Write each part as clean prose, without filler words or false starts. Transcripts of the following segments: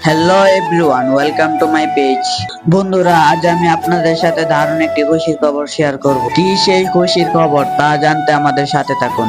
Hello everyone, welcome to my page. বন্ধুরা, আজ আমি আপনাদের সাথে দারুণ একটি খুশির খবর শেয়ার করব। কি সেই খুশির খবর তা জানতে আমাদের সাথে থাকুন।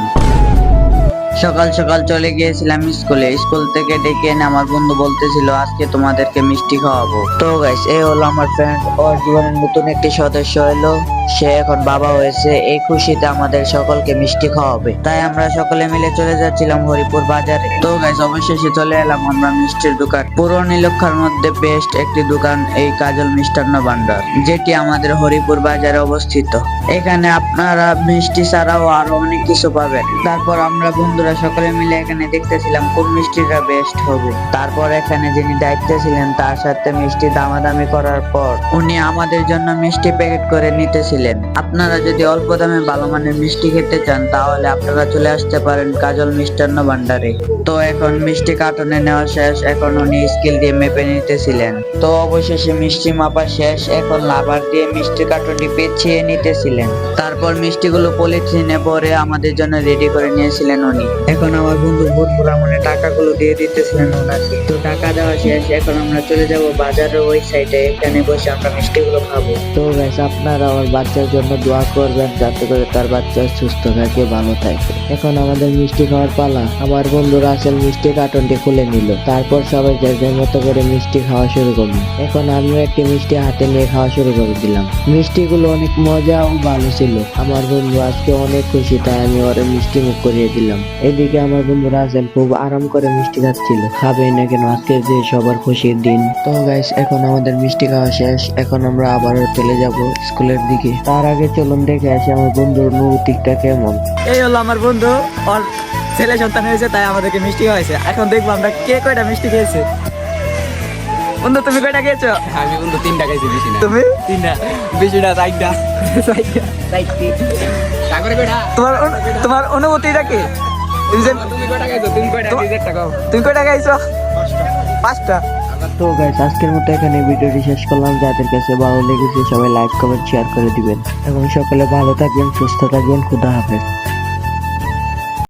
সকাল সকাল চলে গিয়েছিলাম স্কুলে। স্কুল থেকে ডেকে এনে আমার বন্ধু বলতেছিল আজকে তোমাদেরকে মিষ্টি খাওয়াবো। তো গাইস, এই হলো আমার ফ্রেন্ড। ওর জীবনের নতুন একটি সদস্য এলো। সে এখন বাবা হয়েছে। এই খুশিতে আমাদের সকলকে মিষ্টি খাওয়াবে। তাই আমরা সকলে মিলে চলে যাচ্ছিলাম হরিপুর বাজারে। তো গাইস, অবশেষে চলে এলাম আমরা মিষ্টির দোকান। পুরো নীলক্ষার মধ্যে বেস্ট একটি দোকান এই কাজল মিষ্টান্ন ভান্ডার, যেটি আমাদের হরিপুর বাজারে অবস্থিত। এখানে আপনারা মিষ্টি ছাড়াও আরো অনেক কিছু পাবেন। তারপর আমরা বন্ধুরা সকলে মিলে এখানে দেখতেছিলাম কোন মিষ্টিটা বেস্ট হবে। তারপর এখানে যিনি দায়িত্বে ছিলেন তার সাথে মিষ্টি দামাদামি করার পর উনি আমাদের জন্য মিষ্টি প্যাকেট করে নিতেছিলেন। আপনারা যদি অল্প দামে ভালো মানের মিষ্টি খেতে চান তাহলে আপনারা চলে আসতে পারেন কাজল মিষ্টান্ন ভান্ডারে। তো এখন মিষ্টি কার্টনে নেওয়া শেষ। এখন উনি স্কেল দিয়ে মেপে নিতেছিলেন। তো অবশেষে মিষ্টি মাপা শেষ। এখন লাভার দিয়ে মিষ্টি কার্টনটি পেঁচিয়ে নিতেছিলেন। তারপর মিষ্টিগুলো পলিথিনে ভরে আমাদের জন্য রেডি করে নিয়েছিলেন উনি। এখন আমার বন্ধু ভুরভুরা মনে টাকাগুলো দিয়ে দিতেছিলেন ওনাকে। তো টাকা দেওয়া শেষ। এখন আমরা চলে যাব বাজারের ওই সাইডে। এখানে বসে আমরা মিষ্টিগুলো খাবো। তো গাইস, আপনারা আমার বাচ্চার জন্য দোয়া করবেন যাতে করে তার বাচ্চা সুস্থ থাকে, ভালো থাকে। এখন আমাদের মিষ্টি খাওয়ার পালা। আমার বন্ধু রাসেল মিষ্টি কার্টনটি খুলে নিল। তারপর সবাই যার যার মতো করে মিষ্টি খাওয়া শুরু করলো। এখন আমিও একটি মিষ্টি হাতে নিয়ে খাওয়া শুরু করে দিলাম। মিষ্টিগুলো অনেক মজা ও ভালো ছিল। আমার বন্ধু আজকে অনেক খুশি, তাই আমি ওরে মিষ্টি মুখ করিয়ে দিলাম। এদিকে আমার বন্ধু রাসেল খুব আরাম করে মিষ্টি খাচ্ছিল। খাবেই না কেন, আজকে যে সবার খুশির দিন। তো গাইস, এখন আমাদের মিষ্টি খাওয়া শেষ। এখন আমরা আবারও চলে যাব স্কুলের দিকে। তার আগে চলুন দেখে আসি আমার বন্ধুর অনুভূতিটা কেমন। এই হলো আমার বন্ধু, ওর ছেলে সন্তান হয়েছে তাই আমাদেরকে মিষ্টি খাওয়াইছে। এখন দেখবো আমরা কে কয়টা মিষ্টি খেয়েছে। বন্ধু, তুমি কয়টা খেয়েছো? আমি বন্ধু 3টা খাইছি, বেশি না। তুমি 3টা, বেশি না, 4টা। তোমার তোমার অনুভূতিটা কি? তুমি কয়টা খাইছো? তুমি কয়টা? নিজেরটা কও। তুমি কয়টা খাইছো? 5টা। তো গাইস, আজকের মতো এখানে ভিডিওটি শেষ করলাম। যাদের কাছে ভালো লেগেছে সবাই লাইক কমেন্ট শেয়ার করে দিবেন এবং সকলে ভালো থাকবেন, সুস্থ থাকবেন। খুদা হাফেজ।